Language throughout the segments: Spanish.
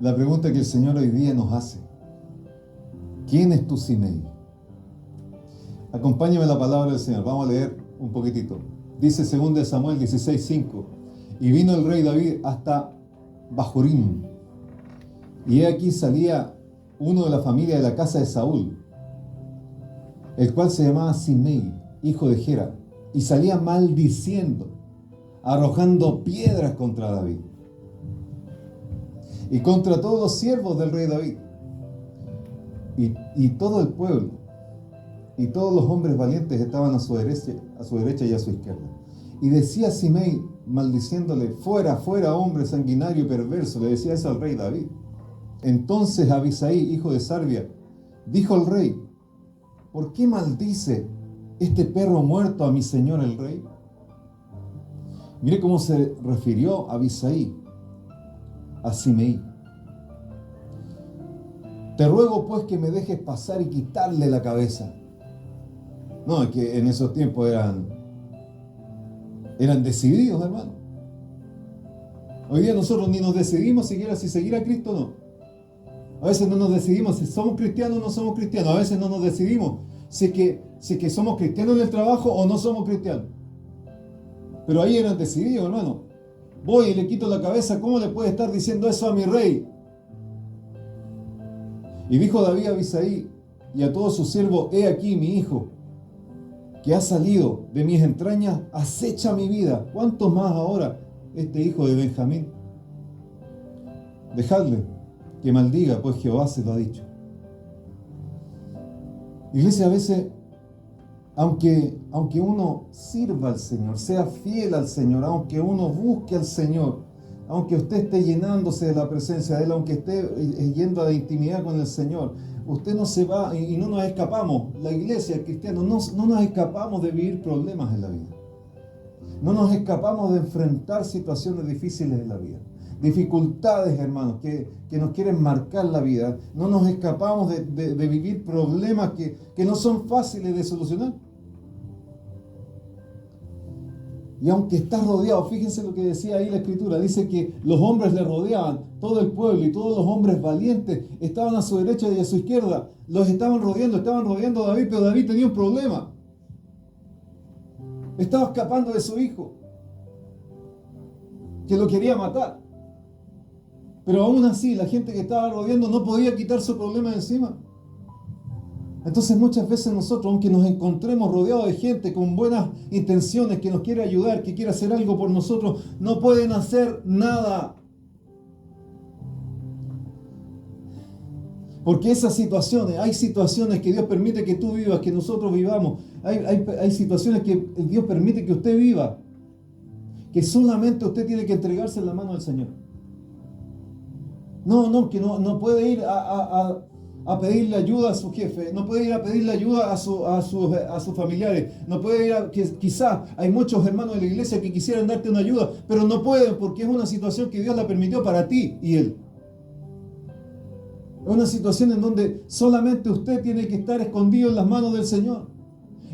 La pregunta que el Señor hoy día nos hace: ¿quién es tu Simei? Acompáñame a la palabra del Señor. Vamos a leer un poquitito. Dice 2 Samuel 16:5: y vino el rey David hasta Bahurim, y he aquí salía uno de la familia de la casa de Saúl, el cual se llamaba Simei, hijo de Gera, y salía maldiciendo, arrojando piedras contra David y contra todos los siervos del rey David, y todo el pueblo y todos los hombres valientes estaban a su derecha y a su izquierda. Y decía Simei, maldiciéndole: fuera, fuera, hombre sanguinario y perverso. Le decía eso al rey David. Entonces Abisai, hijo de Sarbia, dijo al rey: ¿por qué maldice este perro muerto a mi señor el rey? Mire cómo se refirió Abisai a Simei: te ruego pues que me dejes pasar y quitarle la cabeza. No, es que en esos tiempos eran decididos, hermano. Hoy día nosotros ni nos decidimos siquiera si seguir a Cristo o no. A veces no nos decidimos si somos cristianos o no somos cristianos. A veces no nos decidimos si es que somos cristianos en el trabajo o no somos cristianos. Pero ahí eran decididos, hermano. Voy y le quito la cabeza. ¿Cómo le puede estar diciendo eso a mi rey? Y dijo David a Abisai y a todos sus siervos: he aquí mi hijo, que ha salido de mis entrañas, acecha mi vida. ¿Cuánto más ahora este hijo de Benjamín? Dejadle que maldiga, pues Jehová se lo ha dicho. Iglesia, a veces, aunque uno sirva al Señor, sea fiel al Señor, aunque uno busque al Señor, aunque usted esté llenándose de la presencia de Él, aunque esté yendo a la intimidad con el Señor, usted no se va y no nos escapamos. La iglesia, el cristiano, no nos escapamos de vivir problemas en la vida. No nos escapamos de enfrentar situaciones difíciles en la vida. Dificultades, hermanos, que nos quieren marcar la vida. No nos escapamos de vivir problemas que no son fáciles de solucionar. Y aunque está rodeado, fíjense lo que decía ahí la Escritura, dice que los hombres le rodeaban, todo el pueblo y todos los hombres valientes estaban a su derecha y a su izquierda, los estaban rodeando a David, pero David tenía un problema. Estaba escapando de su hijo, que lo quería matar. Pero aún así, la gente que estaba rodeando no podía quitar su problema de encima. Entonces muchas veces nosotros, aunque nos encontremos rodeados de gente con buenas intenciones, que nos quiere ayudar, que quiere hacer algo por nosotros, no pueden hacer nada. Porque esas situaciones, hay situaciones que Dios permite que tú vivas, que nosotros vivamos. Hay situaciones que Dios permite que usted viva, que solamente usted tiene que entregarse en la mano del Señor. Que no puede ir a pedirle ayuda a su jefe, no puede ir a pedirle ayuda a sus familiares, no puede ir quizás hay muchos hermanos de la iglesia que quisieran darte una ayuda, pero no pueden porque es una situación que Dios la permitió para ti y Él. Es una situación en donde solamente usted tiene que estar escondido en las manos del Señor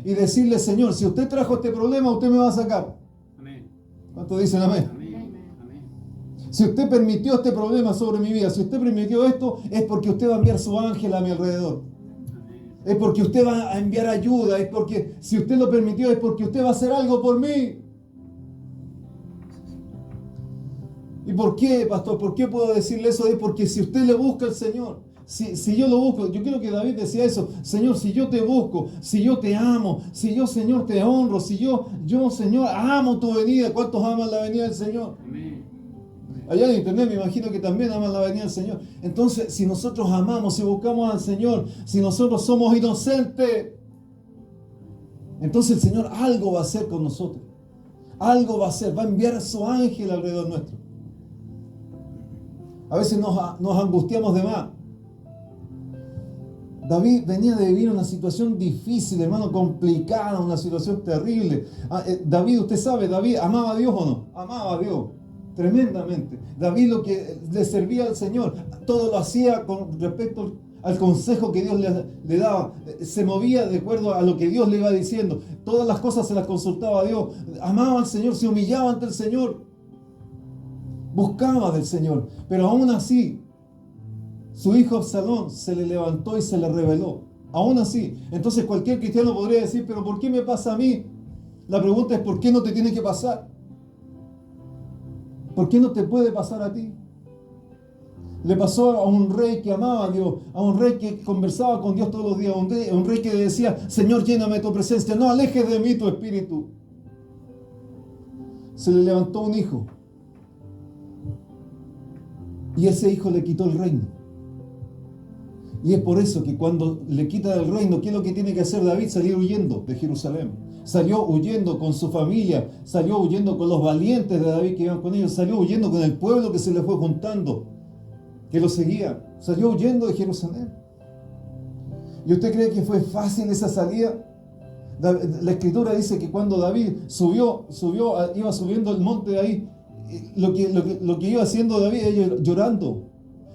y decirle: Señor, si usted trajo este problema, usted me va a sacar. Amén. ¿Cuántos dicen amén? Amén. Si usted permitió este problema sobre mi vida, si usted permitió esto, es porque usted va a enviar su ángel a mi alrededor. Es porque usted va a enviar ayuda, es porque, si usted lo permitió, es porque usted va a hacer algo por mí. ¿Y por qué, pastor? ¿Por qué puedo decirle eso? Es porque si usted le busca al Señor, si yo lo busco, yo creo que David decía eso: Señor, si yo te busco, si yo te amo, si yo, Señor, te honro, si yo, Señor, amo tu venida. ¿Cuántos aman la venida del Señor? Amén. Allá en internet me imagino que también aman la venida del Señor. Entonces, si nosotros amamos, si buscamos al Señor, si nosotros somos inocentes, entonces el Señor algo va a hacer con nosotros. Algo va a hacer, va a enviar a su ángel alrededor nuestro. A veces nos angustiamos de más. David venía de vivir una situación difícil, hermano, complicada, una situación terrible. David, usted sabe, David amaba a Dios o no, amaba a Dios tremendamente. David lo que le servía al Señor, todo lo hacía con respecto al consejo que Dios le daba, se movía de acuerdo a lo que Dios le iba diciendo, todas las cosas se las consultaba a Dios, amaba al Señor, se humillaba ante el Señor, buscaba del Señor, pero aún así Su hijo Absalón se le levantó y se le rebeló. Aún así, entonces cualquier cristiano podría decir, pero ¿por qué me pasa a mí? La pregunta es, ¿por qué no te tiene que pasar? ¿Por qué no te puede pasar a ti? Le pasó a un rey que amaba a Dios, a un rey que conversaba con Dios todos los días, un rey que decía, Señor, lléname de tu presencia, no alejes de mí tu espíritu. Se le levantó un hijo y ese hijo le quitó el reino. Y es por eso que cuando le quitan el reino, ¿qué es lo que tiene que hacer David? Salir huyendo de Jerusalén. Salió huyendo con su familia, salió huyendo con los valientes de David que iban con ellos, salió huyendo con el pueblo que se le fue juntando, que lo seguía. Salió huyendo de Jerusalén. ¿Y usted cree que fue fácil esa salida? La escritura dice que cuando David iba subiendo el monte de ahí, lo que iba haciendo David era llorando.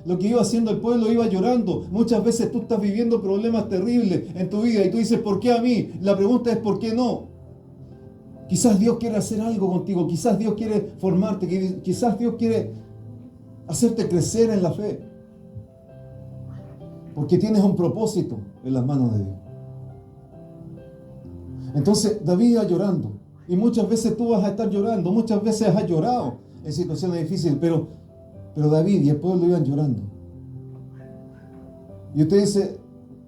Lo que iba haciendo el pueblo iba llorando. Muchas veces tú estás viviendo problemas terribles en tu vida y tú dices, ¿por qué a mí? La pregunta es, ¿por qué no? Quizás Dios quiere hacer algo contigo, quizás Dios quiere formarte, quizás Dios quiere hacerte crecer en la fe. Porque tienes un propósito en las manos de Dios. Entonces David iba llorando. Y muchas veces tú vas a estar llorando, muchas veces has llorado en situaciones difíciles, pero David y el pueblo iban llorando. Y usted dice,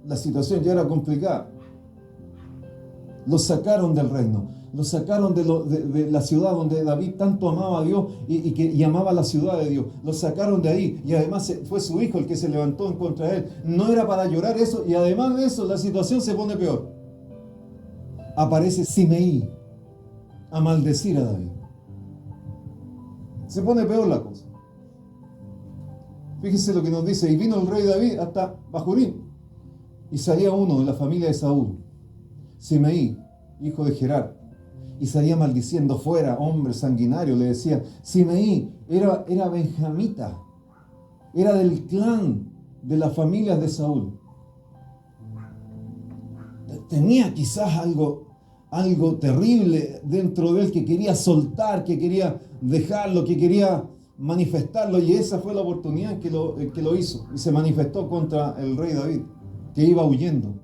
la situación ya era complicada. Los sacaron del reino, los sacaron de la ciudad donde David tanto amaba a Dios y amaba la ciudad de Dios. Los sacaron de ahí y además fue su hijo el que se levantó en contra de él. No era para llorar eso y además de eso la situación se pone peor. Aparece Simeí a maldecir a David. Se pone peor la cosa. Fíjese lo que nos dice, y vino el rey David hasta Bahurim, y salía uno de la familia de Saúl, Simeí, hijo de Gerar, y salía maldiciendo, fuera, hombre sanguinario, le decía. Simeí era benjamita, era del clan de las familias de Saúl. Tenía quizás algo terrible dentro de él que quería soltar, que quería dejarlo, que quería manifestarlo, y esa fue la oportunidad que lo hizo y se manifestó contra el rey David, que iba huyendo.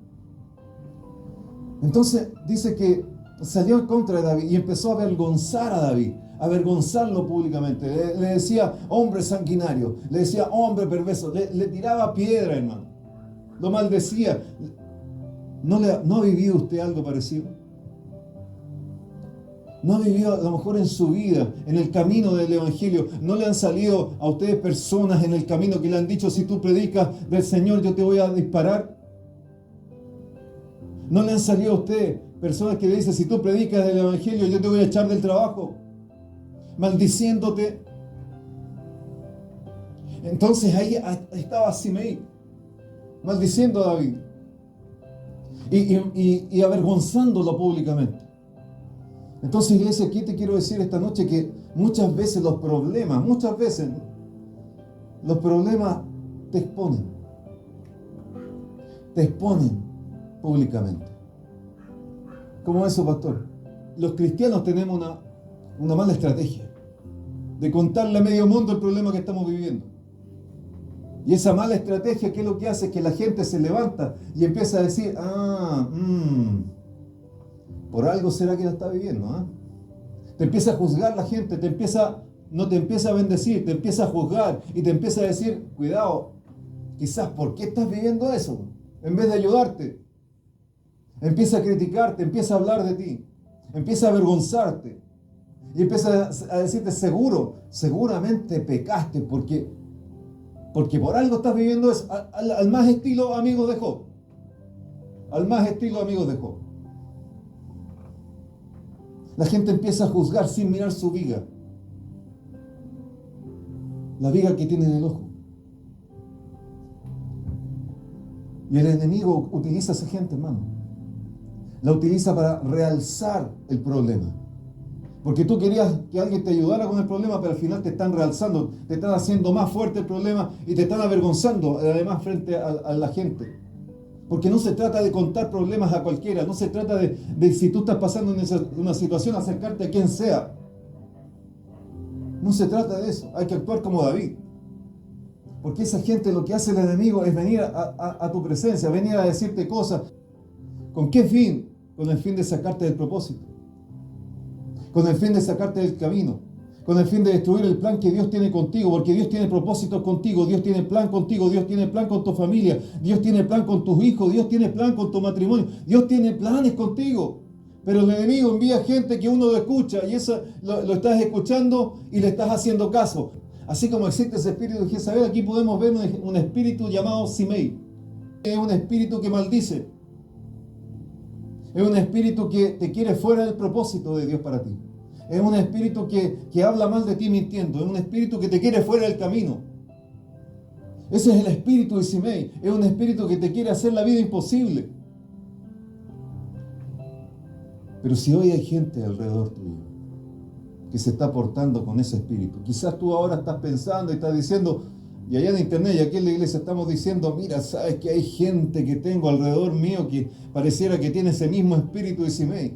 Entonces dice que salió en contra de David y empezó a avergonzar a David, a avergonzarlo públicamente. Le decía hombre sanguinario, le decía hombre perverso, le tiraba piedra, hermano, lo maldecía. ¿No ha vivido usted algo parecido? ¿No ha vivido a lo mejor en su vida, en el camino del Evangelio? ¿No le han salido a ustedes personas en el camino que le han dicho, si tú predicas del Señor, yo te voy a disparar? ¿No le han salido a ustedes personas que le dicen, si tú predicas del Evangelio, yo te voy a echar del trabajo? Maldiciéndote. Entonces ahí estaba Simeí, maldiciendo a David y avergonzándolo públicamente. Entonces, iglesia, aquí te quiero decir esta noche que muchas veces los problemas te exponen públicamente. ¿Cómo es eso, pastor? Los cristianos tenemos una mala estrategia de contarle a medio mundo el problema que estamos viviendo. Y esa mala estrategia, ¿qué es lo que hace? Que la gente se levanta y empieza a decir, por algo será que la está viviendo, ¿eh? Te empieza a juzgar la gente, no te empieza a bendecir, te empieza a juzgar y te empieza a decir, cuidado, quizás, ¿por qué estás viviendo eso? En vez de ayudarte. Empieza a criticarte, empieza a hablar de ti, empieza a avergonzarte y empieza a decirte, seguramente pecaste porque por algo estás viviendo eso, al más estilo amigos de Job. Al más estilo amigos de Job. La gente empieza a juzgar sin mirar su viga. La viga que tiene en el ojo. Y el enemigo utiliza a esa gente, hermano. La utiliza para realzar el problema. Porque tú querías que alguien te ayudara con el problema, pero al final te están realzando, te están haciendo más fuerte el problema y te están avergonzando, además, frente a la gente. Porque no se trata de contar problemas a cualquiera, no se trata de si tú estás pasando en una situación, acercarte a quien sea. No se trata de eso, hay que actuar como David. Porque esa gente, lo que hace el enemigo es venir a tu presencia, venir a decirte cosas. ¿Con qué fin? Con el fin de sacarte del propósito. Con el fin de sacarte del camino. Con el fin de destruir el plan que Dios tiene contigo. Porque Dios tiene propósitos contigo. Dios tiene plan contigo. Dios tiene plan con tu familia. Dios tiene plan con tus hijos. Dios tiene plan con tu matrimonio. Dios tiene planes contigo. Pero el enemigo envía gente que uno lo escucha. Y eso lo estás escuchando y le estás haciendo caso. Así como existe ese espíritu de Jezabel, aquí podemos ver un espíritu llamado Simei. Es un espíritu que maldice. Es un espíritu que te quiere fuera del propósito de Dios para ti. Es un espíritu que habla mal de ti mintiendo. Es un espíritu que te quiere fuera del camino. Ese es el espíritu de Simei. Es un espíritu que te quiere hacer la vida imposible. Pero si hoy hay gente alrededor tuyo que se está portando con ese espíritu, quizás tú ahora estás pensando y estás diciendo, y allá en internet y aquí en la iglesia estamos diciendo, mira, sabes que hay gente que tengo alrededor mío que pareciera que tiene ese mismo espíritu de Simei.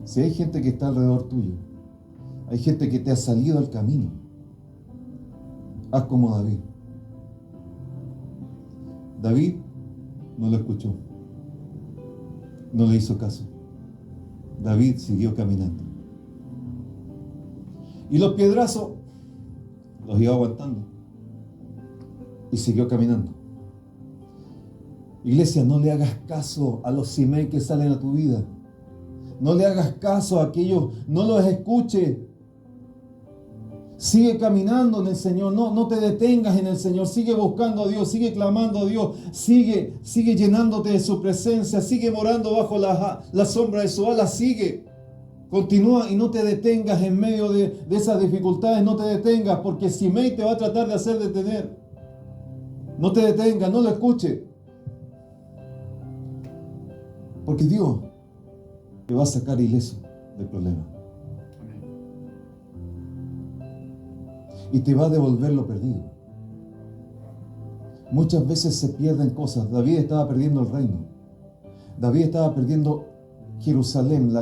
Si hay gente que está alrededor tuyo, hay gente que te ha salido al camino, haz como David. David no lo escuchó, no le hizo caso. David siguió caminando. Y los piedrazos los iba aguantando. Y siguió caminando. Iglesia, no le hagas caso a los Simei que salen a tu vida. No le hagas caso a aquellos, no los escuches. Sigue caminando en el Señor, no te detengas en el Señor, sigue buscando a Dios, sigue clamando a Dios, sigue llenándote de su presencia, sigue morando bajo la sombra de su ala, sigue. Continúa y no te detengas en medio de esas dificultades, no te detengas, porque Simei te va a tratar de hacer detener. No te detengas, no lo escuches. Porque Dios te va a sacar ileso del problema. Y te va a devolver lo perdido. Muchas veces se pierden cosas. David estaba perdiendo el reino. David estaba perdiendo Jerusalén,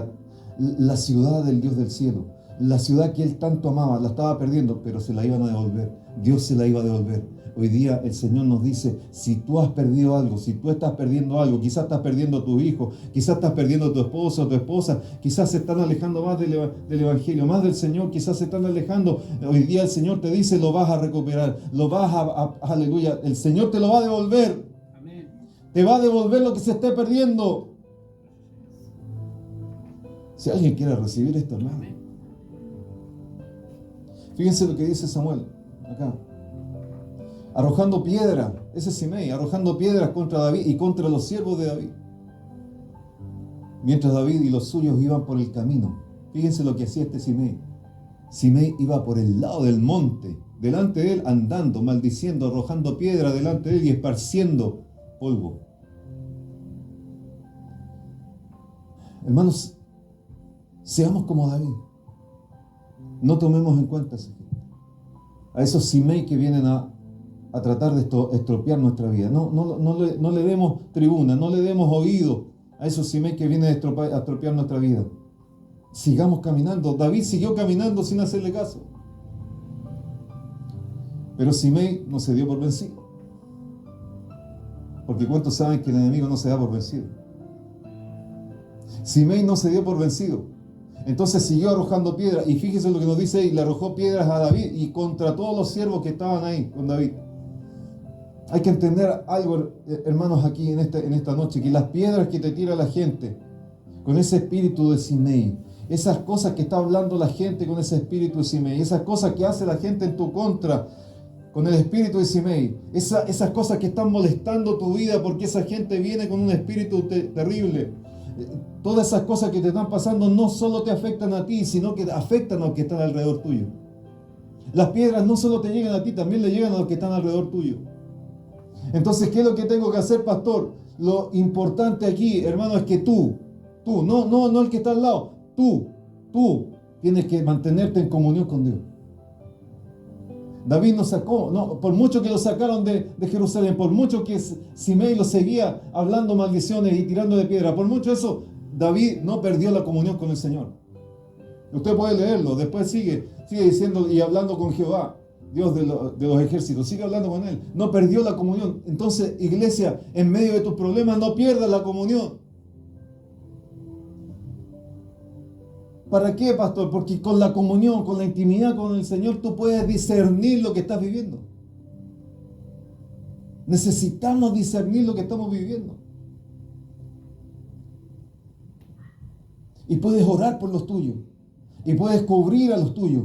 la ciudad del Dios del cielo. La ciudad que él tanto amaba, la estaba perdiendo, pero se la iban a devolver. Dios se la iba a devolver. Hoy día el Señor nos dice, si tú has perdido algo, si tú estás perdiendo algo, quizás estás perdiendo a tus hijos, quizás estás perdiendo a tu esposo o tu esposa, quizás se están alejando más del Evangelio, más del Señor, quizás se están alejando. Hoy día el Señor te dice, lo vas a recuperar, lo vas aleluya, el Señor te lo va a devolver. Amén. Te va a devolver lo que se esté perdiendo. Si alguien quiere recibir esto, hermano. Fíjense lo que dice Samuel acá. Arrojando piedras, ese es Simei, arrojando piedras contra David y contra los siervos de David. Mientras David y los suyos iban por el camino. Fíjense lo que hacía este Simei. Simei iba por el lado del monte, delante de él andando, maldiciendo, arrojando piedra delante de él y esparciendo polvo. Hermanos, seamos como David. No tomemos en cuenta a esos Simei que vienen a tratar de estropear nuestra vida. No le demos tribuna, no le demos oído a esos Simei que vienen a estropear nuestra vida. Sigamos caminando. David siguió caminando sin hacerle caso. Pero Simei no se dio por vencido. Porque ¿cuántos saben que el enemigo no se da por vencido? Simei no se dio por vencido. Entonces siguió arrojando piedras. Y fíjese lo que nos dice ahí. Le arrojó piedras a David y contra todos los siervos que estaban ahí con David. Hay que entender algo, hermanos, aquí en esta noche, que las piedras que te tira la gente, con ese espíritu de Simei, esas cosas que está hablando la gente con ese espíritu de Simei, esas cosas que hace la gente en tu contra, con el espíritu de Simei, esas cosas que están molestando tu vida porque esa gente viene con un espíritu terrible, todas esas cosas que te están pasando no solo te afectan a ti, sino que afectan a los que están alrededor tuyo. Las piedras no solo te llegan a ti, también le llegan a los que están alrededor tuyo. Entonces, ¿qué es lo que tengo que hacer, pastor? Lo importante aquí, hermano, es que tú, no el que está al lado, tú tienes que mantenerte en comunión con Dios. David nos sacó, por mucho que lo sacaron de Jerusalén, por mucho que Simei lo seguía hablando maldiciones y tirando de piedra, por mucho eso, David no perdió la comunión con el Señor. Usted puede leerlo, después sigue diciendo y hablando con Jehová. Dios de los ejércitos, sigue hablando con Él. No perdió la comunión. Entonces, iglesia, en medio de tus problemas, no pierdas la comunión. ¿Para qué, pastor? Porque con la comunión, con la intimidad con el Señor, tú puedes discernir lo que estás viviendo. Necesitamos discernir lo que estamos viviendo. Y puedes orar por los tuyos. Y puedes cubrir a los tuyos.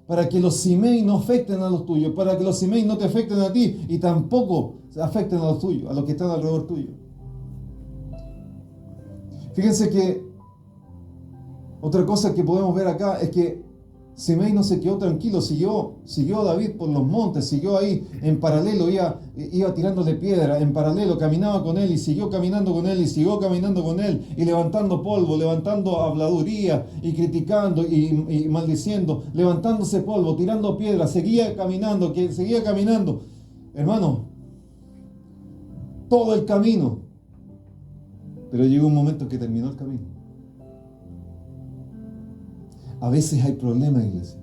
Para que los Simei no afecten a los tuyos. Para que los Simei no te afecten a ti. Y tampoco afecten a los tuyos, a los que están alrededor tuyo. Fíjense que otra cosa que podemos ver acá es que Simei no se quedó tranquilo, siguió a David por los montes, siguió ahí en paralelo, iba tirándole piedra, en paralelo caminaba con él y siguió caminando con él y siguió caminando con él y levantando polvo, levantando habladuría y criticando y maldiciendo, levantándose polvo, tirando piedra, seguía caminando. Hermano, todo el camino, pero llegó un momento que terminó el camino. A veces hay problemas, iglesia.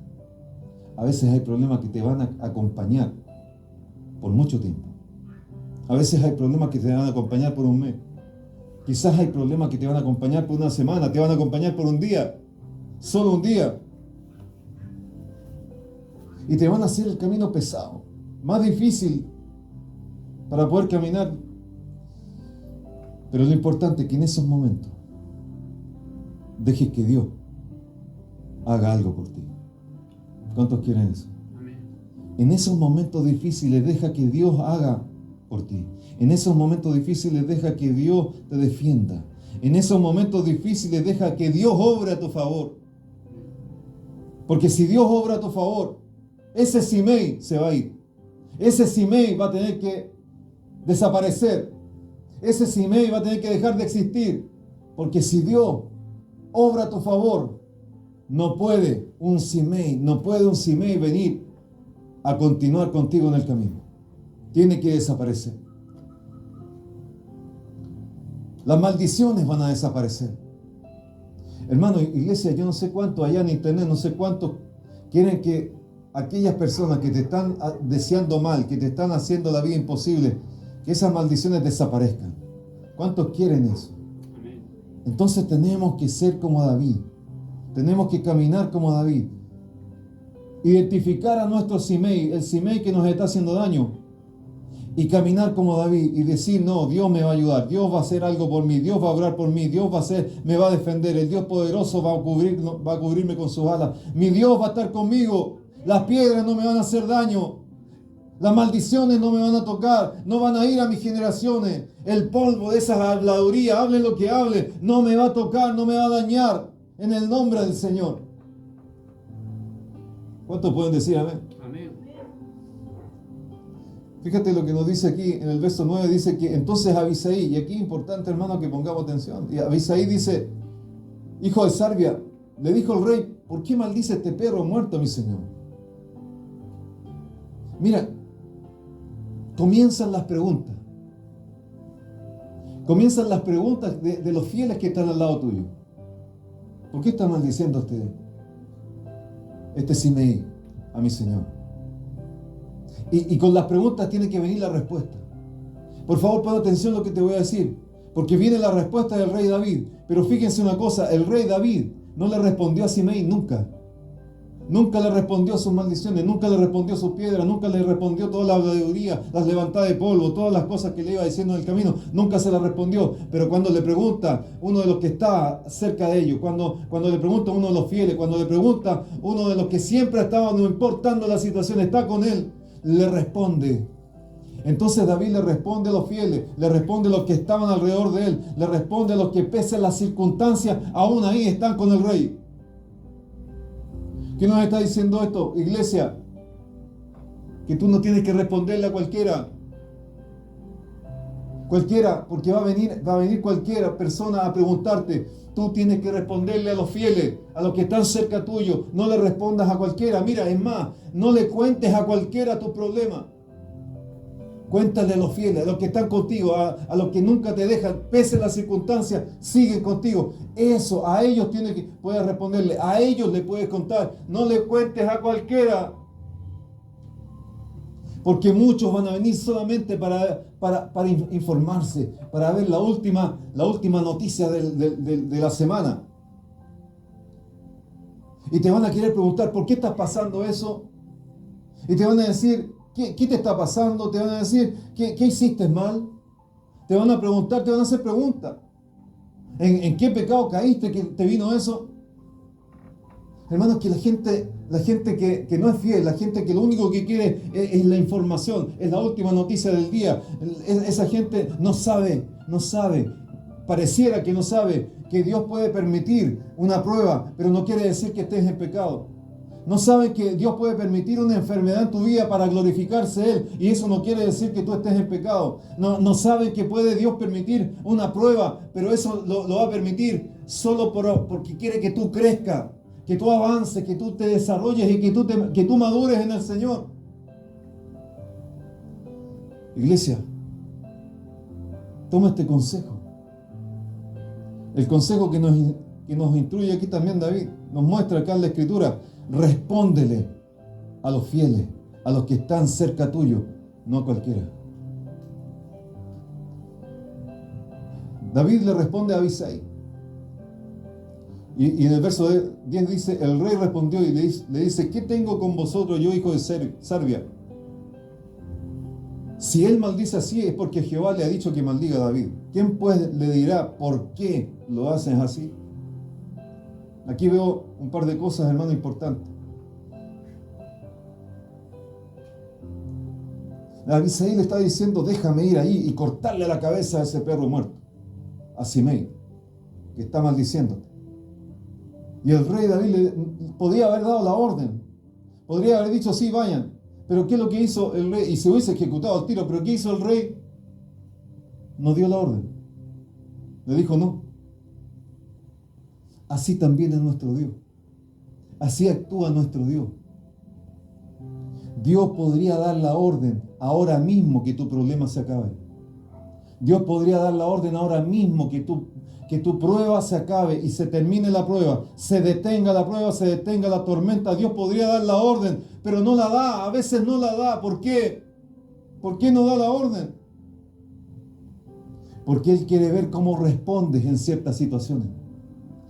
A veces hay problemas que te van a acompañar por mucho tiempo. A veces hay problemas que te van a acompañar por un mes. Quizás hay problemas que te van a acompañar por una semana, te van a acompañar por un día, solo un día. Y te van a hacer el camino pesado, más difícil para poder caminar. Pero lo importante es que en esos momentos dejes que Dios haga algo por ti. ¿Cuántos quieren eso? Amén. En esos momentos difíciles deja que Dios haga por ti. En esos momentos difíciles deja que Dios te defienda. En esos momentos difíciles deja que Dios obre a tu favor. Porque si Dios obra a tu favor, ese Simei se va a ir. Ese Simei va a tener que desaparecer. Ese Simei va a tener que dejar de existir. Porque si Dios obra a tu favor, no puede un Simei venir a continuar contigo en el camino. Tiene que desaparecer. Las maldiciones van a desaparecer. Hermano, iglesia, yo no sé cuánto allá en internet, no sé cuánto quieren que aquellas personas que te están deseando mal, que te están haciendo la vida imposible, que esas maldiciones desaparezcan. ¿Cuántos quieren eso? Entonces tenemos que ser como David. Tenemos que caminar como David. Identificar a nuestro Simei, el Simei que nos está haciendo daño. Y caminar como David y decir, no, Dios me va a ayudar, Dios va a hacer algo por mí, Dios va a orar por mí, Dios me va a defender, el Dios poderoso va a cubrirme con sus alas. Mi Dios va a estar conmigo, las piedras no me van a hacer daño, las maldiciones no me van a tocar, no van a ir a mis generaciones. El polvo de esas habladurías, hablen lo que hablen, no me va a tocar, no me va a dañar. En el nombre del Señor. ¿Cuántos pueden decir amén? Amén. Fíjate lo que nos dice aquí en el verso 9, dice que entonces Abisai, y aquí es importante, hermano, que pongamos atención, y Abisai dice, hijo de Sarbia, le dijo el rey, ¿por qué maldice este perro muerto, mi señor? Mira, comienzan las preguntas. Comienzan las preguntas de los fieles que están al lado tuyo. ¿Por qué está maldiciendo este Simei a mi Señor? Y con las preguntas tiene que venir la respuesta. Por favor, pon atención a lo que te voy a decir, porque viene la respuesta del rey David. Pero fíjense una cosa, el rey David no le respondió a Simei nunca. Nunca le respondió a sus maldiciones, nunca le respondió a sus piedras, nunca le respondió toda la habladuría, las levantadas de polvo, todas las cosas que le iba diciendo en el camino, nunca se las respondió. Pero cuando le pregunta uno de los que está cerca de ellos, cuando le pregunta uno de los fieles, cuando le pregunta uno de los que siempre ha estado, no importando la situación, está con él, le responde. Entonces David le responde a los fieles, le responde a los que estaban alrededor de él, le responde a los que pese a las circunstancias, aún ahí están con el rey. ¿Qué nos está diciendo esto, iglesia? Que tú no tienes que responderle a cualquiera, porque va a venir cualquier persona a preguntarte. Tú tienes que responderle a los fieles, a los que están cerca tuyo. No le respondas a cualquiera. Mira, es más, no le cuentes a cualquiera tu problema. Cuéntale a los fieles, a los que están contigo, a los que nunca te dejan, pese a las circunstancias, siguen contigo. Eso, a ellos puedes responderle, a ellos le puedes contar. No le cuentes a cualquiera. Porque muchos van a venir solamente para informarse, para ver la última noticia de la semana. Y te van a querer preguntar, ¿por qué estás pasando eso? Y te van a decir, ¿qué te está pasando? Te van a decir, ¿qué hiciste mal? Te van a preguntar, te van a hacer preguntas. ¿En qué pecado caíste que te vino eso? Hermanos, que la gente que no es fiel, la gente que lo único que quiere es la información, es la última noticia del día. Esa gente no sabe, pareciera que no sabe que Dios puede permitir una prueba, pero no quiere decir que estés en pecado. No sabe que Dios puede permitir una enfermedad en tu vida para glorificarse Él, y eso no quiere decir que tú estés en pecado. No sabe que puede Dios permitir una prueba, pero eso lo va a permitir solo porque quiere que tú crezcas, que tú avances, que tú te desarrolles y que tú madures en el Señor. Iglesia, toma este consejo. El consejo que nos instruye aquí también David, nos muestra acá en la Escritura. Respóndele a los fieles, a los que están cerca tuyo, no a cualquiera. David le responde a Abisai. Y en el verso 10 dice, el rey respondió y le dice, ¿qué tengo con vosotros, yo hijo de Sarbia? Si él maldice así es porque Jehová le ha dicho que maldiga a David. ¿Quién pues le dirá por qué lo haces así? Aquí veo un par de cosas, hermano, importantes. Abisai le está diciendo, déjame ir ahí y cortarle la cabeza a ese perro muerto, a Simei, que está maldiciéndote. Y el rey David le podía haber dado la orden, podría haber dicho, sí, vayan. Pero ¿qué es lo que hizo el rey? Y se hubiese ejecutado el tiro, pero ¿qué hizo el rey? No dio la orden. Le dijo no. Así también es nuestro Dios. Así actúa nuestro Dios. Dios podría dar la orden ahora mismo que tu problema se acabe. Dios podría dar la orden ahora mismo que tu prueba se acabe y se termine la prueba, se detenga la prueba, se detenga la tormenta. Dios podría dar la orden, pero no la da, a veces no la da. ¿Por qué? ¿Por qué no da la orden? Porque Él quiere ver cómo respondes en ciertas situaciones.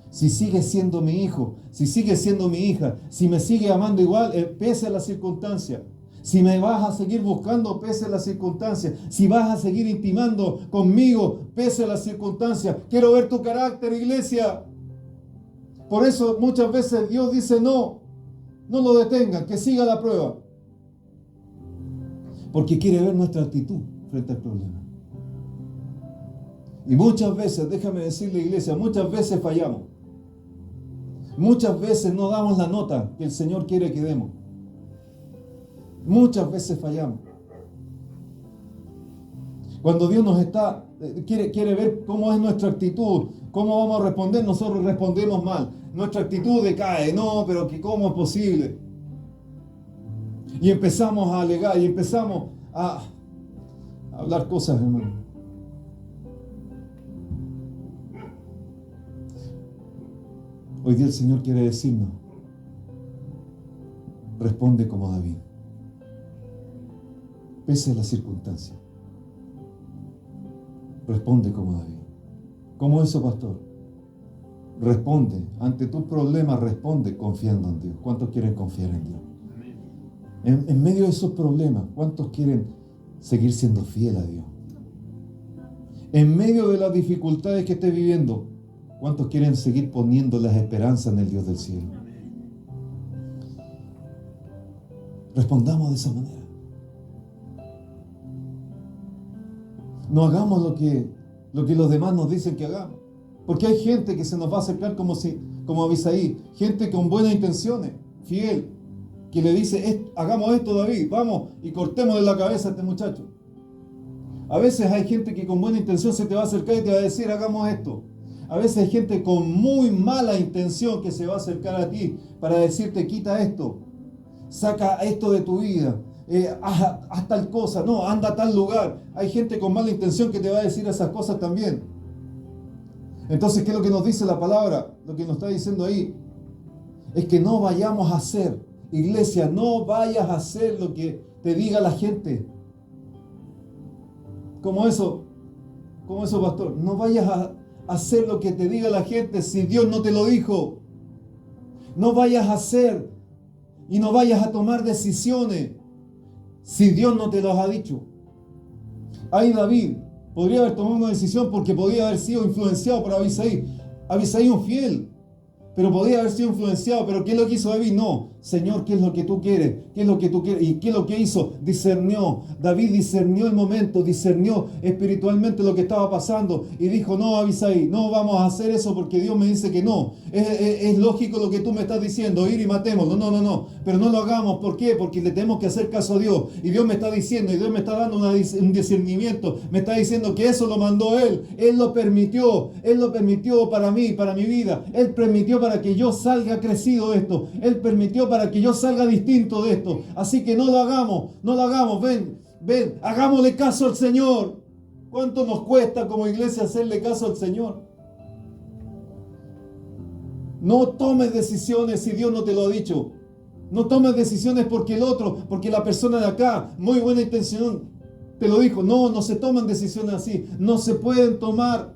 Si sigues siendo mi hijo, si sigues siendo mi hija, si me sigue amando igual, pese a las circunstancias. Si me vas a seguir buscando pese a las circunstancias, si vas a seguir intimando conmigo pese a las circunstancias. Quiero ver tu carácter, iglesia. Por eso muchas veces Dios dice no lo detengan, que siga la prueba. Porque quiere ver nuestra actitud frente al problema. Y muchas veces, déjame decirle, iglesia, muchas veces fallamos. Muchas veces no damos la nota que el Señor quiere que demos. Muchas veces fallamos. Cuando Dios nos quiere ver cómo es nuestra actitud, cómo vamos a responder, nosotros respondemos mal. Nuestra actitud decae, no, pero que ¿cómo es posible? Y empezamos a alegar y empezamos a hablar cosas, hermano. Hoy día el Señor quiere decirnos, responde como David, pese a las circunstancias. Responde como David. ¿Cómo eso, pastor? Responde. Ante tus problemas, responde confiando en Dios. ¿Cuántos quieren confiar en Dios? En medio de esos problemas, ¿cuántos quieren seguir siendo fiel a Dios? En medio de las dificultades que estés viviendo, ¿cuántos quieren seguir poniendo las esperanzas en el Dios del cielo? Respondamos de esa manera. No hagamos lo que los demás nos dicen que hagamos. Porque hay gente que se nos va a acercar como Abisai, gente con buenas intenciones, fiel, que le dice, hagamos esto, David, vamos y cortemos de la cabeza a este muchacho. A veces hay gente que con buena intención se te va a acercar y te va a decir, hagamos esto. A veces hay gente con muy mala intención que se va a acercar a ti para decirte, quita esto, saca esto de tu vida, haz tal cosa, no, anda a tal lugar. Hay gente con mala intención que te va a decir esas cosas también. Entonces, ¿qué es lo que nos dice la palabra? Lo que nos está diciendo ahí es que no vayamos a hacer Iglesia, no vayas a hacer lo que te diga la gente. Como eso, pastor. No vayas a hacer lo que te diga la gente si Dios no te lo dijo. No vayas a hacer y no vayas a tomar decisiones si Dios no te los ha dicho. Ahí David podría haber tomado una decisión porque podía haber sido influenciado por Abisai. Abisai un fiel, pero podía haber sido influenciado. Pero ¿qué es lo que hizo David? No, Señor, ¿qué es lo que tú quieres? ¿Qué es lo que tú quieres? ¿Y qué es lo que hizo? Discernió. David discernió el momento, discernió espiritualmente lo que estaba pasando y dijo, no, Abisai, no vamos a hacer eso porque Dios me dice que no. Es lógico lo que tú me estás diciendo, ir y matémoslo. No, pero no lo hagamos. ¿Por qué? Porque le tenemos que hacer caso a Dios. Y Dios me está diciendo, y Dios me está dando un discernimiento. Me está diciendo que eso lo mandó Él. Él lo permitió para mí, para mi vida. Él permitió para que yo salga crecido de esto. Él permitió para que yo salga distinto de esto. Así que no lo hagamos. Ven, hagámosle caso al Señor. ¿Cuánto nos cuesta como iglesia hacerle caso al Señor? No tomes decisiones si Dios no te lo ha dicho. No tomes decisiones porque la persona de acá, muy buena intención, te lo dijo. No se toman decisiones así. No se pueden tomar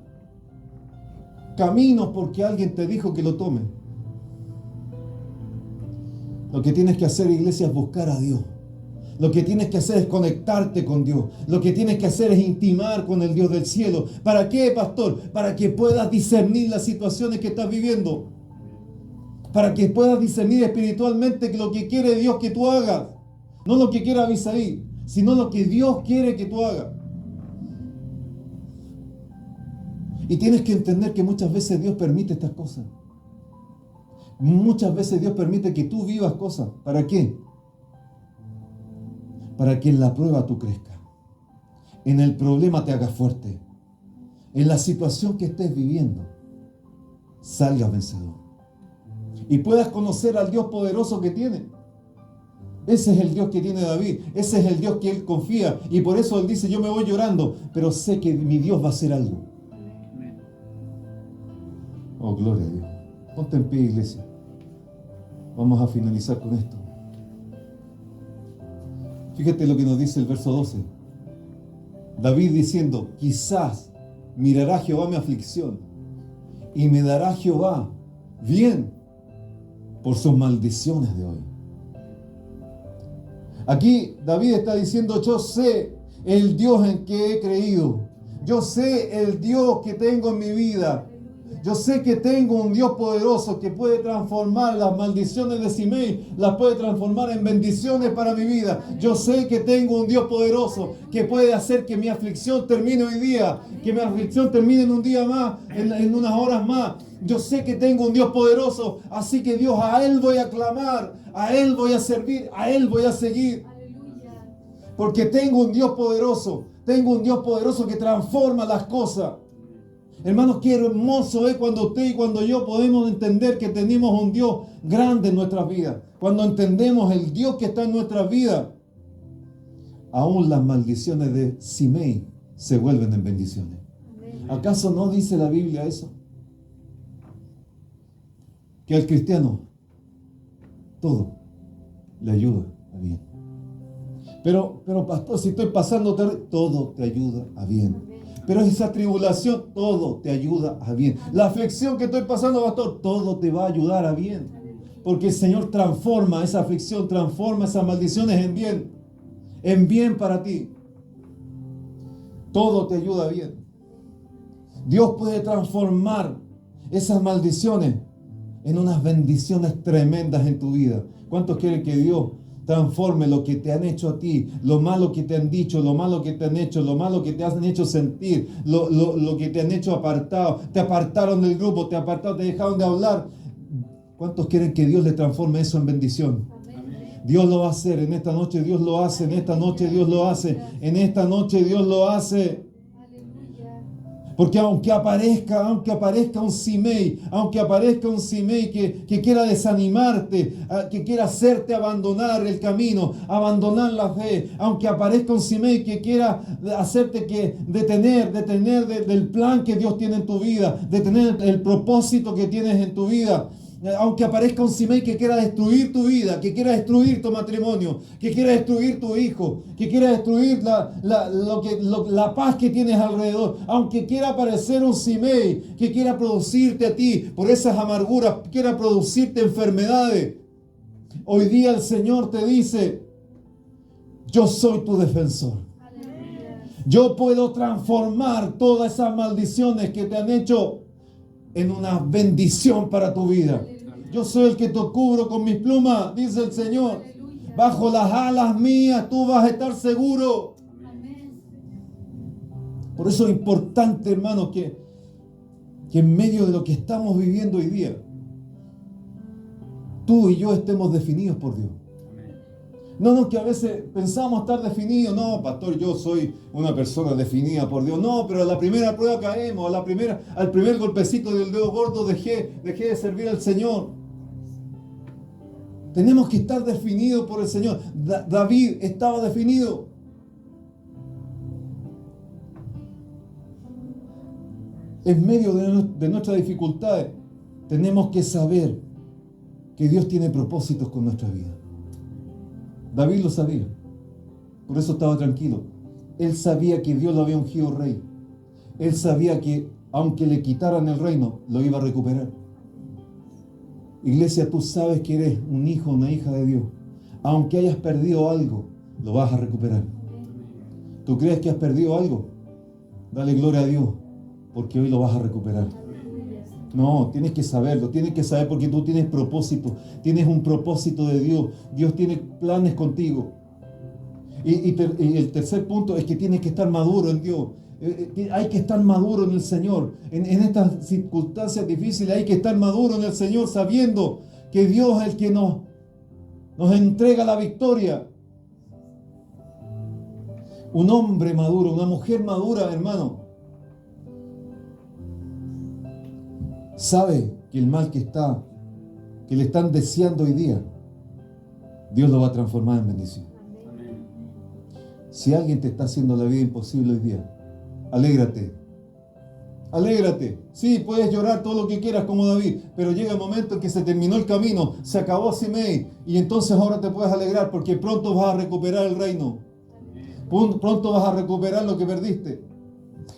caminos porque alguien te dijo que lo tome. Lo que tienes que hacer, iglesia, es buscar a Dios. Lo que tienes que hacer es conectarte con Dios. Lo que tienes que hacer es intimar con el Dios del cielo. ¿Para qué, pastor? Para que puedas discernir las situaciones que estás viviendo. Para que puedas discernir espiritualmente lo que quiere Dios que tú hagas. No lo que quiere Abisai, sino lo que Dios quiere que tú hagas. Y tienes que entender que muchas veces Dios permite estas cosas. Muchas veces Dios permite que tú vivas cosas. ¿Para qué? Para que en la prueba tú crezcas. En el problema te hagas fuerte. En la situación que estés viviendo, salgas vencedor. Y puedas conocer al Dios poderoso que tiene. Ese es el Dios que tiene David. Ese es el Dios que él confía. Y por eso él dice, yo me voy llorando, pero sé que mi Dios va a hacer algo. Oh, gloria a Dios. Ponte en pie, iglesia. Vamos a finalizar con esto. Fíjate lo que nos dice el verso 12. David diciendo, quizás mirará Jehová mi aflicción y me dará Jehová bien por sus maldiciones de hoy. Aquí David está diciendo, yo sé el Dios en que he creído. Yo sé el Dios que tengo en mi vida. Yo sé que tengo un Dios poderoso que puede transformar las maldiciones de Simei, las puede transformar en bendiciones para mi vida. Yo sé que tengo un Dios poderoso que puede hacer que mi aflicción termine hoy día, que mi aflicción termine en un día más, en unas horas más. Yo sé que tengo un Dios poderoso, así que Dios, a Él voy a clamar, a Él voy a servir, a Él voy a seguir. Porque tengo un Dios poderoso que transforma las cosas. Hermanos, qué hermoso es cuando usted y cuando yo podemos entender que tenemos un Dios grande en nuestras vidas. Cuando entendemos el Dios que está en nuestras vidas, aún las maldiciones de Simei se vuelven en bendiciones. ¿Acaso no dice la Biblia eso? Que al cristiano todo le ayuda a bien. Pero pastor, si estoy pasando todo te ayuda a bien. Pero esa tribulación, todo te ayuda a bien. La aflicción que estoy pasando, pastor, todo te va a ayudar a bien. Porque el Señor transforma esa aflicción, transforma esas maldiciones en bien para ti. Todo te ayuda a bien. Dios puede transformar esas maldiciones en unas bendiciones tremendas en tu vida. ¿Cuántos quieren que Dios transforme lo que te han hecho a ti, lo malo que te han dicho, lo malo que te han hecho, lo malo que te han hecho sentir, lo que te han hecho apartado? Te apartaron del grupo, te apartaron, te dejaron de hablar. ¿Cuántos quieren que Dios le transforme eso en bendición? Amén. Dios lo va a hacer en esta noche, Dios lo hace, en esta noche Dios lo hace, en esta noche Dios lo hace. Porque aunque aparezca un Simei, que quiera desanimarte, que quiera hacerte abandonar el camino, abandonar la fe, aunque aparezca un Simei que quiera hacerte detener del plan que Dios tiene en tu vida, detener el propósito que tienes en tu vida, aunque aparezca un Simei que quiera destruir tu vida, que quiera destruir tu matrimonio, que quiera destruir tu hijo, que quiera destruir la paz que tienes alrededor, aunque quiera aparecer un Simei que quiera producirte a ti por esas amarguras, quiera producirte enfermedades, hoy día el Señor te dice: yo soy tu defensor. Yo puedo transformar todas esas maldiciones que te han hecho en una bendición para tu vida. Yo soy el que te cubro con mis plumas, dice el Señor. Bajo las alas mías tú vas a estar seguro. Por eso es importante, hermano, que en medio de lo que estamos viviendo hoy día, tú y yo estemos definidos por Dios. No, que a veces pensamos estar definidos. No, pastor, yo soy una persona definida por Dios. No, pero a la primera prueba caemos, al primer golpecito del dedo gordo dejé de servir al Señor. Tenemos que estar definidos por el Señor. David estaba definido. En medio de nuestras dificultades, tenemos que saber que Dios tiene propósitos con nuestra vida. David lo sabía, por eso estaba tranquilo. Él sabía que Dios lo había ungido rey. Él sabía que aunque le quitaran el reino, lo iba a recuperar. Iglesia, tú sabes que eres un hijo, una hija de Dios. Aunque hayas perdido algo, lo vas a recuperar. ¿Tú crees que has perdido algo? Dale gloria a Dios, porque hoy lo vas a recuperar. No, tienes que saberlo, tienes que saber porque tú tienes propósito, tienes un propósito de Dios. Dios tiene planes contigo. Y el tercer punto es que tienes que estar maduro en Dios. Hay que estar maduro en el Señor. En estas circunstancias difíciles hay que estar maduro en el Señor, sabiendo que Dios es el que nos entrega la victoria. Un hombre maduro, una mujer madura, hermano, sabe que el mal que le están deseando hoy día, Dios lo va a transformar en bendición. Si alguien te está haciendo la vida imposible hoy día, alégrate. Alégrate. Sí, puedes llorar todo lo que quieras como David, pero llega el momento en que se terminó el camino, se acabó Simei, y entonces ahora te puedes alegrar porque pronto vas a recuperar el reino. Pronto vas a recuperar lo que perdiste.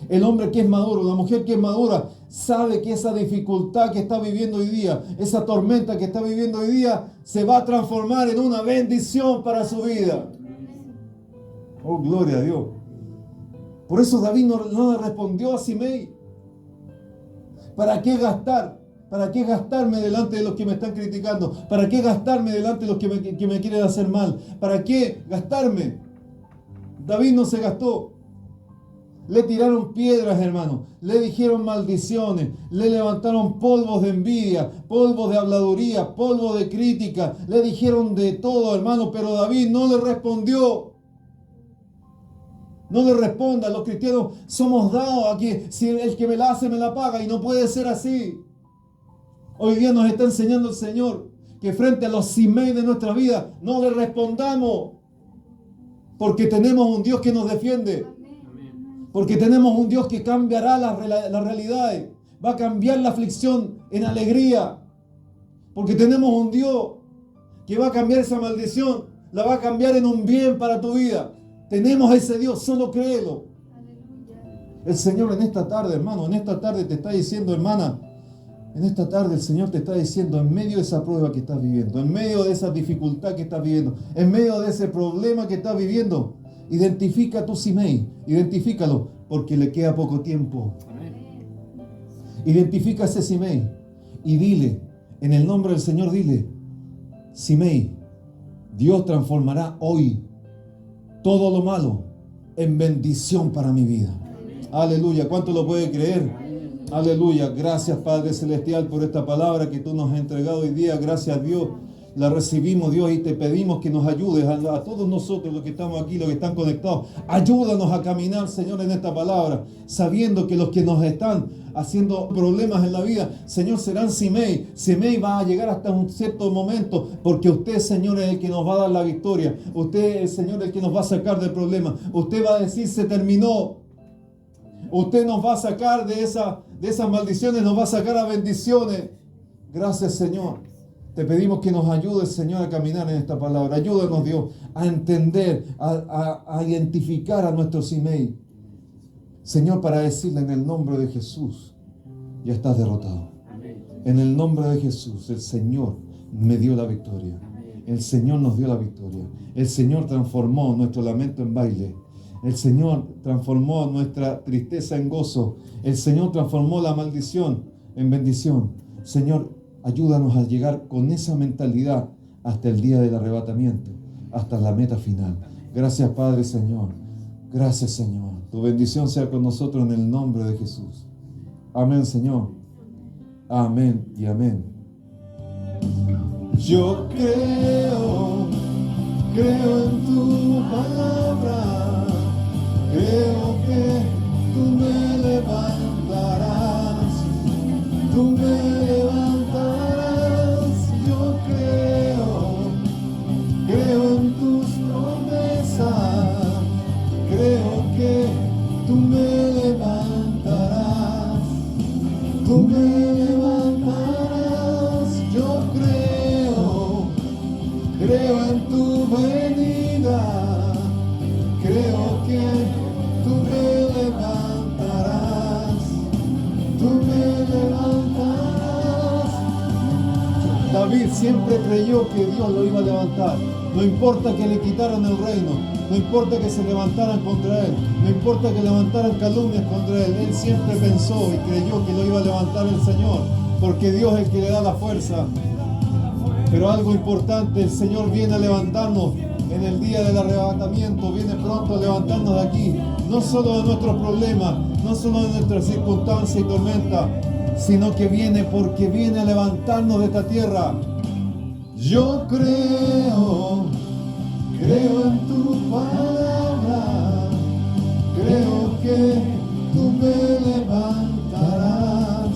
El hombre que es maduro, la mujer que es madura, sabe que esa dificultad que está viviendo hoy día, esa tormenta que está viviendo hoy día, se va a transformar en una bendición para su vida. Oh, gloria a Dios. Por eso David no le respondió a Simei. ¿Para qué gastar? ¿Para qué gastarme delante de los que me están criticando? ¿Para qué gastarme delante de los que me quieren hacer mal? ¿Para qué gastarme? David no se gastó. Le tiraron piedras, hermano. Le dijeron maldiciones. Le levantaron polvos de envidia, polvos de habladuría, polvos de crítica. Le dijeron de todo, hermano. Pero David no le respondió. No le responda. Los cristianos somos dados a que si el que me la hace me la paga. Y no puede ser así. Hoy día nos está enseñando el Señor que frente a los Simei de nuestra vida no le respondamos. Porque tenemos un Dios que nos defiende. Porque tenemos un Dios que cambiará las realidades. Va a cambiar la aflicción en alegría. Porque tenemos un Dios que va a cambiar esa maldición. La va a cambiar en un bien para tu vida. Tenemos ese Dios, solo créelo. El Señor en esta tarde, hermano, en esta tarde te está diciendo, hermana, en esta tarde el Señor te está diciendo, en medio de esa prueba que estás viviendo, en medio de esa dificultad que estás viviendo, en medio de ese problema que estás viviendo, identifica tu Simei, identifícalo, porque le queda poco tiempo. Identifica ese Simei y dile, en el nombre del Señor, dile, Simei, Dios transformará hoy todo lo malo en bendición para mi vida. Aleluya, ¿cuánto lo puede creer? Aleluya, gracias Padre Celestial por esta palabra que tú nos has entregado hoy día, gracias a Dios. La recibimos, Dios, y te pedimos que nos ayudes a todos nosotros, los que estamos aquí, los que están conectados. Ayúdanos a caminar, Señor, en esta palabra, sabiendo que los que nos están haciendo problemas en la vida, Señor, serán Simei. Simei va a llegar hasta un cierto momento, porque usted, Señor, es el que nos va a dar la victoria. Usted, Señor, es el que nos va a sacar del problema. Usted va a decir, se terminó. Usted nos va a sacar de esas maldiciones, nos va a sacar a bendiciones. Gracias, Señor. Te pedimos que nos ayudes, Señor, a caminar en esta palabra. Ayúdanos, Dios, a entender, a identificar a nuestros emails. Señor, para decirle en el nombre de Jesús, ya estás derrotado. En el nombre de Jesús, el Señor me dio la victoria. El Señor nos dio la victoria. El Señor transformó nuestro lamento en baile. El Señor transformó nuestra tristeza en gozo. El Señor transformó la maldición en bendición. Señor, ayúdanos a llegar con esa mentalidad hasta el día del arrebatamiento, hasta la meta final. Gracias, Padre, Señor. Gracias, Señor. Tu bendición sea con nosotros en el nombre de Jesús. Amén, Señor. Amén y amén. Yo creo en tu palabra. Creo que tú me levantarás. Tú me levantarás. Yo creo en tus promesas. Creo que tú me levantarás. Tú me levantarás. Yo creo en tu venida. Creo que tú me levantarás. Tú me levantarás. David siempre creyó que Dios lo iba a levantar. No importa que le quitaran el reino, no importa que se levantaran contra él, no importa que levantaran calumnias contra él, él siempre pensó y creyó que lo iba a levantar el Señor, porque Dios es el que le da la fuerza. Pero algo importante, el Señor viene a levantarnos en el día del arrebatamiento, viene pronto a levantarnos de aquí, no solo de nuestros problemas, no solo de nuestras circunstancias y tormentas, sino que viene porque viene a levantarnos de esta tierra. Yo creo en tu palabra, creo que tú me levantarás,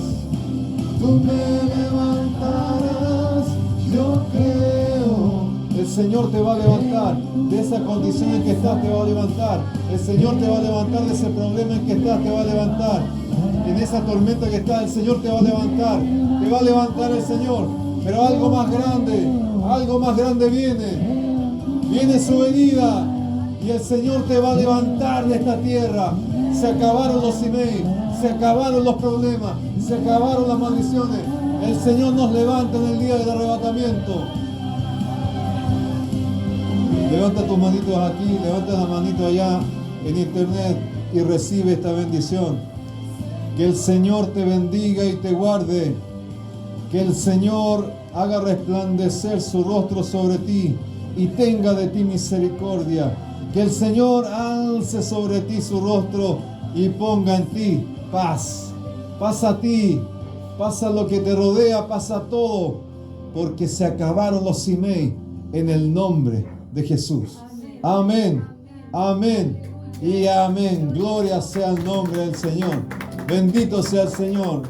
tú me levantarás. Yo creo, el Señor te va a levantar de esa condición en que estás, te va a levantar. El Señor te va a levantar de ese problema en que estás, te va a levantar. En esa tormenta que estás, el Señor te va a levantar. Te va a levantar el Señor. Pero algo más grande viene. Viene su venida y el Señor te va a levantar de esta tierra. Se acabaron los emails, se acabaron los problemas, se acabaron las maldiciones. El Señor nos levanta en el día del arrebatamiento. Levanta tus manitos aquí, levanta las manitos allá en internet y recibe esta bendición. Que el Señor te bendiga y te guarde. Que el Señor haga resplandecer su rostro sobre ti y tenga de ti misericordia. Que el Señor alce sobre ti su rostro y ponga en ti paz. Pasa a ti, pasa lo que te rodea, pasa todo, porque se acabaron los emails en el nombre de Jesús. Amén, amén y amén. Gloria sea el nombre del Señor. Bendito sea el Señor.